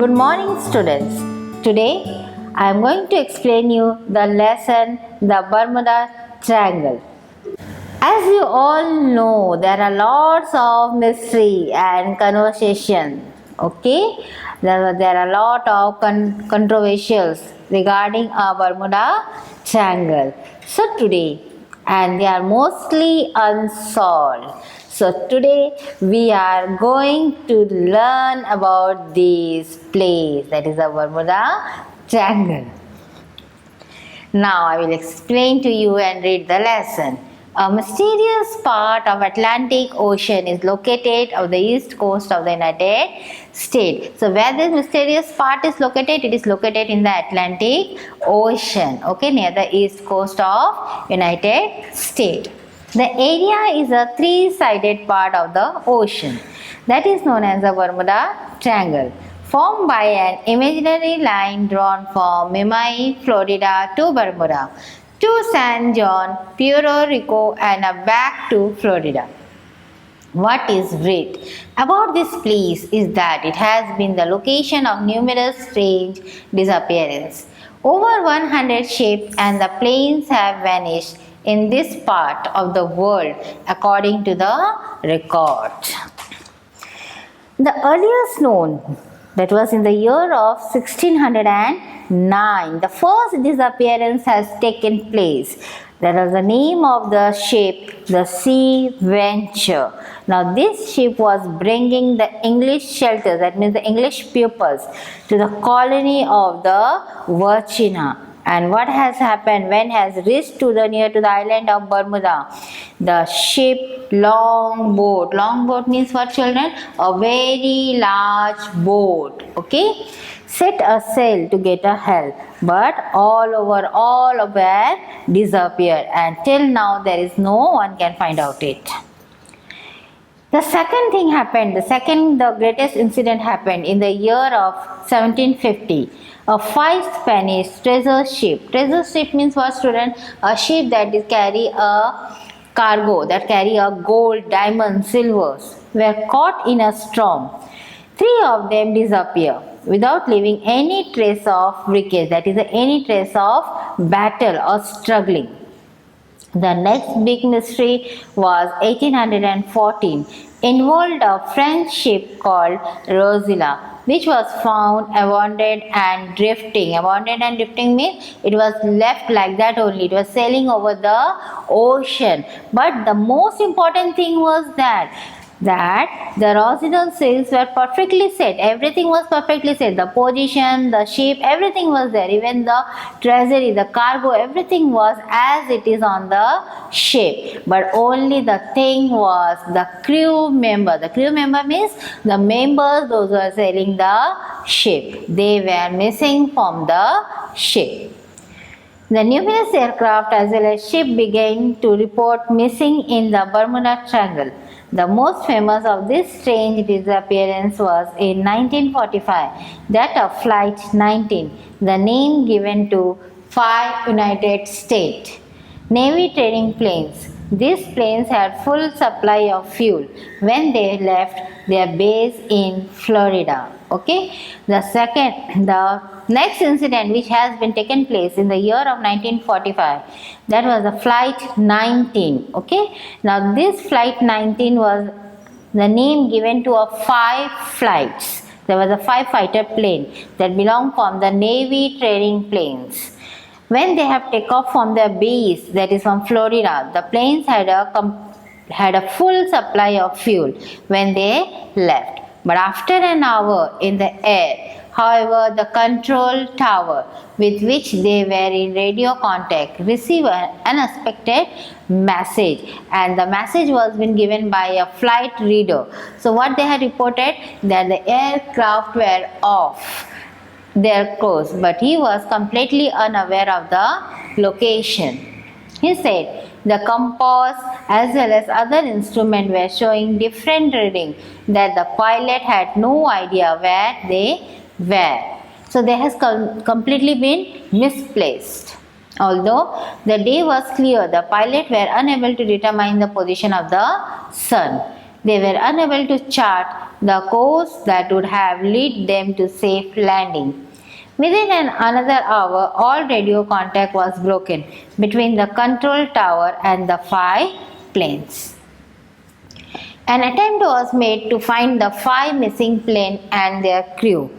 Good morning, students. Today I am going to explain you the lesson the Bermuda Triangle. As you all know, there are lots of mystery and conversation. Okay, there are a lot of controversials regarding a Bermuda Triangle. So today, and they are mostly unsolved. So today we are going to learn about this place, that is the Bermuda Triangle. Now I will explain to you and read the lesson. A mysterious part of Atlantic Ocean is located on the east coast of the United States. So where this mysterious part is located? It is located in the Atlantic Ocean, okay, near the east coast of United States. The area is a three-sided part of the ocean that is known as the Bermuda Triangle, formed by an imaginary line drawn from Miami, Florida to Bermuda, to San Juan, Puerto Rico, and back to Florida. What is great about this place is that it has been the location of numerous strange disappearances. Over 100 ships and the planes have vanished in this part of the world according to the record. The earliest known, that was in the year of 1609, the first disappearance has taken place. That was the name of the ship, the Sea Venture. Now this ship was bringing the English shelters, that means the English pupils, to the colony of the Virginia. And what has happened when has reached to the near to the island of Bermuda? The ship longboat. Longboat means what, children? A very large boat. Okay, set a sail to get a help, but all over disappeared, and till now there is no one can find out it. The second thing happened, the greatest incident happened in the year of 1750. A 5 Spanish treasure ship. Treasure ship means what, student? A ship that carry a cargo, that carry a gold, diamonds, silvers, were caught in a storm. 3 of them disappear without leaving any trace of wreckage, that is any trace of battle or struggling. The next big mystery was 1814, involved a French ship called Rosilla, which was found abandoned and drifting. Abandoned and drifting means it was left like that only. It was sailing over the ocean. But the most important thing was that the original sails were perfectly set. Everything was perfectly set. The position, the ship, everything was there. Even the treasury, the cargo, everything was as it is on the ship. But only the thing was the crew member. The crew member means the members, those who are sailing the ship. They were missing from the ship. The numerous aircraft as well as ships began to report missing in the Bermuda Triangle. The most famous of this strange disappearance was in 1945, that of Flight 19, the name given to 5 United States Navy training planes. These planes had full supply of fuel when they left their base in Florida. Okay, the next incident which has been taken place in the year of 1945, that was the Flight 19. Okay, now this Flight 19 was the name given to a 5 flights. There was a 5 fighter plane that belonged from the Navy training planes. When they have taken off from their base, that is from Florida, the planes had a full supply of fuel when they left. But after an hour in the air, however, the control tower with which they were in radio contact received an unexpected message, and the message was been given by a flight reader. So what they had reported, that the aircraft were off their course, but he was completely unaware of the location. He said the compass as well as other instruments were showing different reading, that the pilot had no idea where they were. So they has completely been misplaced. Although the day was clear, the pilot were unable to determine the position of the sun. They were unable to chart the course that would have led them to safe landing. Within another hour, all radio contact was broken between the control tower and the 5 planes. An attempt was made to find the 5 missing planes and their crew.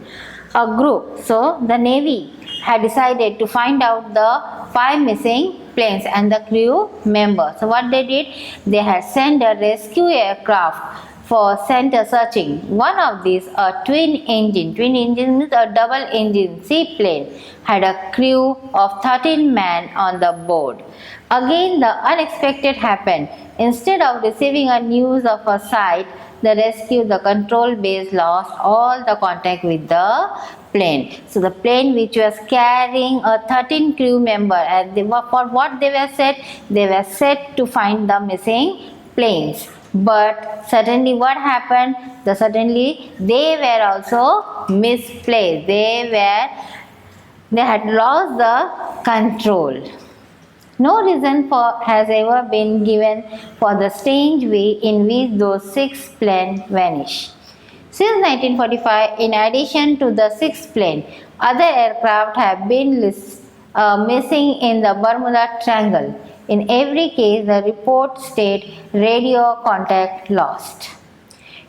A group, so the Navy had decided to find out the 5 missing planes and the crew members. So what they did, they had sent a rescue aircraft for center searching. One of these, a twin engine means a double engine seaplane, had a crew of 13 men on the board. Again, the unexpected happened. Instead of receiving a news of a sight, the control base lost all the contact with the plane. So the plane which was carrying a 13 crew member, and for what they were set to find the missing planes. But suddenly what happened? Suddenly they were also misplaced. They had lost the control. No reason has ever been given for the strange way in which those 6 planes vanished. Since 1945, in addition to the 6 planes, other aircraft have been missing in the Bermuda Triangle. In every case, the report stated radio contact lost.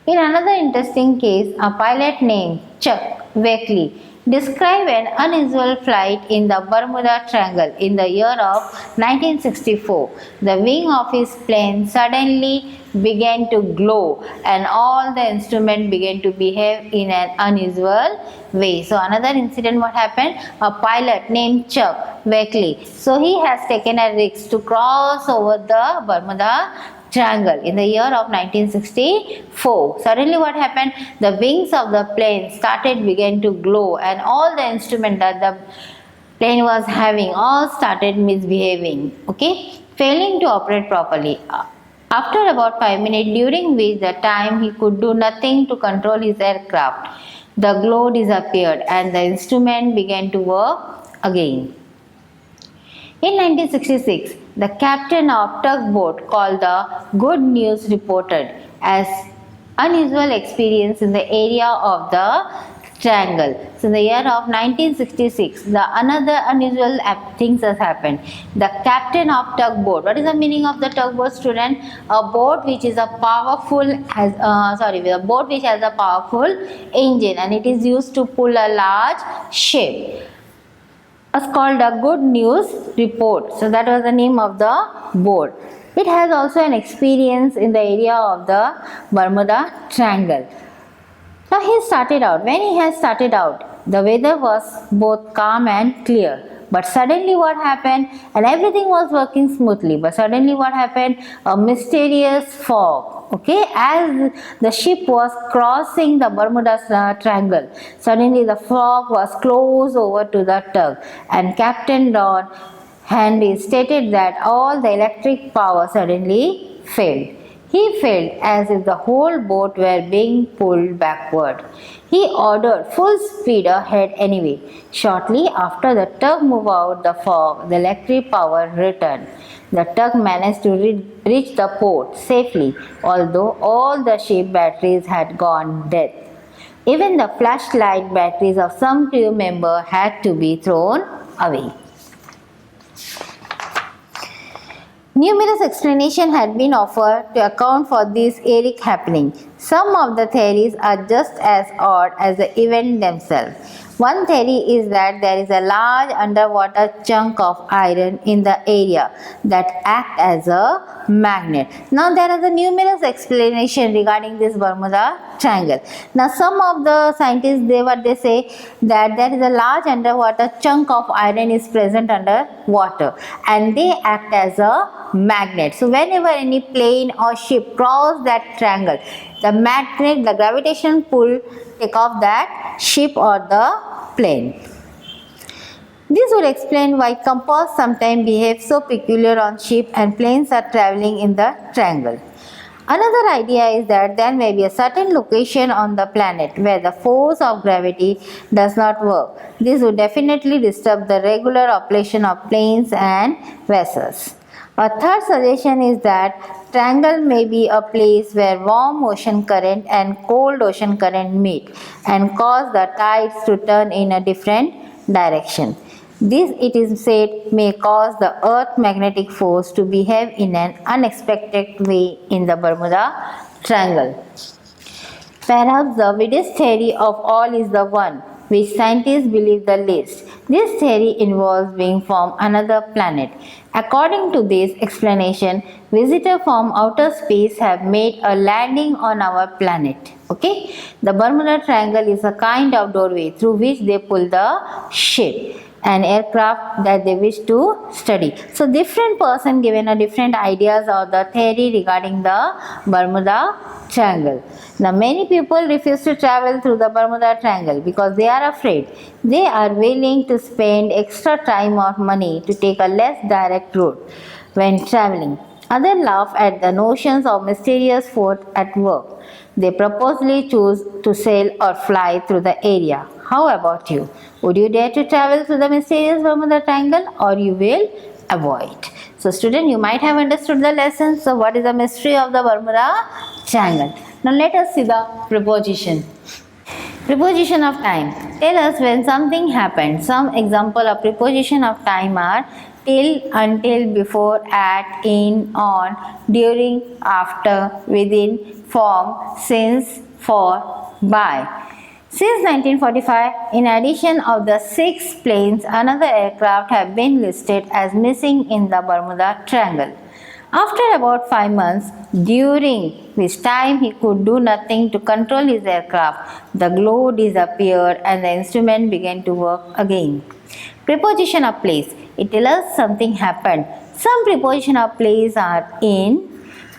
In another interesting case, a pilot named Chuck Wakely described an unusual flight in the Bermuda Triangle in the year of 1964. The wing of his plane suddenly began to glow and all the instruments began to behave in an unusual way. So another incident, what happened? A pilot named Chuck Wakely. So he has taken a risk to cross over the Bermuda Triangle in the year of 1964. Suddenly what happened? The wings of the plane began to glow and all the instruments that the plane was having all started misbehaving, failing to operate properly. After about 5 minutes, during which the time he could do nothing to control his aircraft, the glow disappeared and the instrument began to work again. In 1966, the captain of tugboat called the Good News reported as unusual experience in the area of the triangle. So in the year of 1966, another unusual things has happened. The captain of tugboat. What is the meaning of the tugboat, student? A boat which is a powerful boat which has a powerful engine and it is used to pull a large ship. It's called a Good News report. So that was the name of the boat. It has also an experience in the area of the Bermuda Triangle. Now when he has started out, the weather was both calm and clear. But suddenly what happened? And everything was working smoothly. But suddenly what happened? A mysterious fog. As the ship was crossing the Bermuda Triangle, suddenly the fog was close over to the tug, and Captain Don Henry stated that all the electric power suddenly failed. He felt as if the whole boat were being pulled backward. He ordered full speed ahead anyway. Shortly after the tug moved out the fog, the electric power returned. The tug managed to reach the port safely, although all the ship batteries had gone dead. Even the flashlight batteries of some crew members had to be thrown away. Numerous explanations had been offered to account for this eric happening. Some of the theories are just as odd as the event themselves. One theory is that there is a large underwater chunk of iron in the area that acts as a magnet. Now there are numerous explanations regarding this Bermuda Triangle. Now some of the scientists they say that there is a large underwater chunk of iron is present under water and they act as a magnet. So whenever any plane or ship cross that triangle, the magnet, the gravitational pull take off that ship or the plane. This would explain why compass sometimes behave so peculiar on ship and planes are traveling in the triangle. Another idea is that there may be a certain location on the planet where the force of gravity does not work. This would definitely disturb the regular operation of planes and vessels. A third suggestion is that Triangle may be a place where warm ocean current and cold ocean current meet and cause the tides to turn in a different direction. This, it is said, may cause the Earth's magnetic force to behave in an unexpected way in the Bermuda Triangle. Perhaps the widest theory of all is the one which scientists believe the least. This theory involves being from another planet. According to this explanation, visitors from outer space have made a landing on our planet. Okay? The Bermuda Triangle is a kind of doorway through which they pull the ship and aircraft that they wish to study. So different person given a different ideas of the theory regarding the Bermuda Triangle. Now many people refuse to travel through the Bermuda Triangle because they are afraid. They are willing to spend extra time or money to take a less direct route when traveling. Others laugh at the notions of mysterious force at work. They purposely choose to sail or fly through the area. How about you? Would you dare to travel through the mysterious Bermuda Triangle, or you will avoid? So student, you might have understood the lesson. So what is the mystery of the Bermuda Triangle? Now let us see the preposition. Preposition of time. Tell us when something happened. Some example of preposition of time are till, until, before, at, in, on, during, after, within, from, since, for, by. Since 1945, in addition of the 6 planes, another aircraft have been listed as missing in the Bermuda Triangle. After about 5 months, during which time he could do nothing to control his aircraft, the glow disappeared and the instrument began to work again. Preposition of place. It tells us something happened. Some preposition of place are in,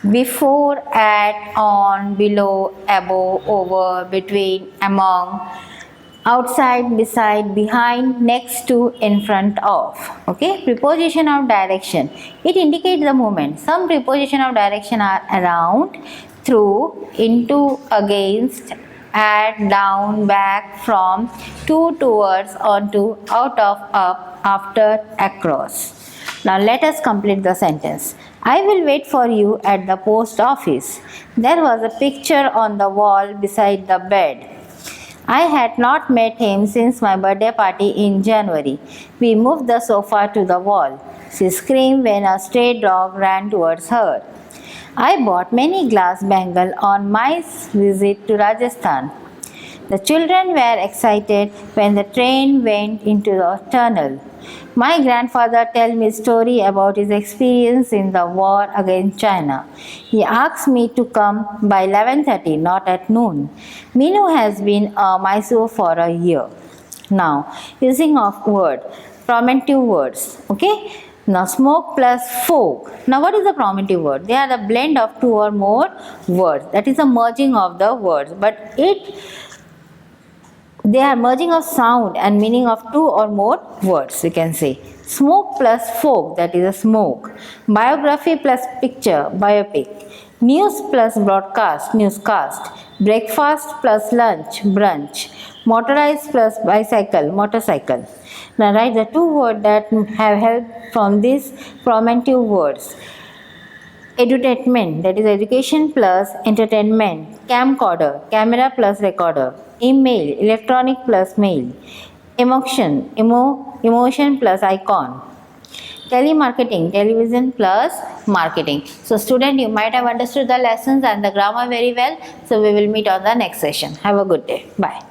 before, at, on, below, above, over, between, among, outside, beside, behind, next to, in front of. Okay. Preposition of direction. It indicates the movement. Some preposition of direction are around, through, into, against, at, down, back, from, to, towards, onto, out of, up, after, across. Now let us complete the sentence. I will wait for you at the post office. There was a picture on the wall beside the bed. I had not met him since my birthday party in January. We moved the sofa to the wall. She screamed when a stray dog ran towards her. I bought many glass bangles on my visit to Rajasthan. The children were excited when the train went into the tunnel. My grandfather tells me a story about his experience in the war against China. He asked me to come by 11:30, not at noon. Minu has been a Mysore for a year. Now, using of word, promentive words. Okay. Now, smoke plus fog. Now, what is the promentive word? They are the blend of 2 or more words. That is a merging of the words. But they are merging of sound and meaning of 2 or more words, we can say. Smoke plus fog, that is a smoke. Biography plus picture, biopic. News plus broadcast, newscast. Breakfast plus lunch, brunch. Motorized plus bicycle, motorcycle. Now write the 2 words that have helped from these promentive words. Edutainment, that is education plus entertainment. Camcorder, camera plus recorder. Email, electronic plus mail. Emotion, emotion plus icon. Telemarketing, television plus marketing. So student, you might have understood the lessons and the grammar very well. So we will meet on the next session. Have a good day. Bye.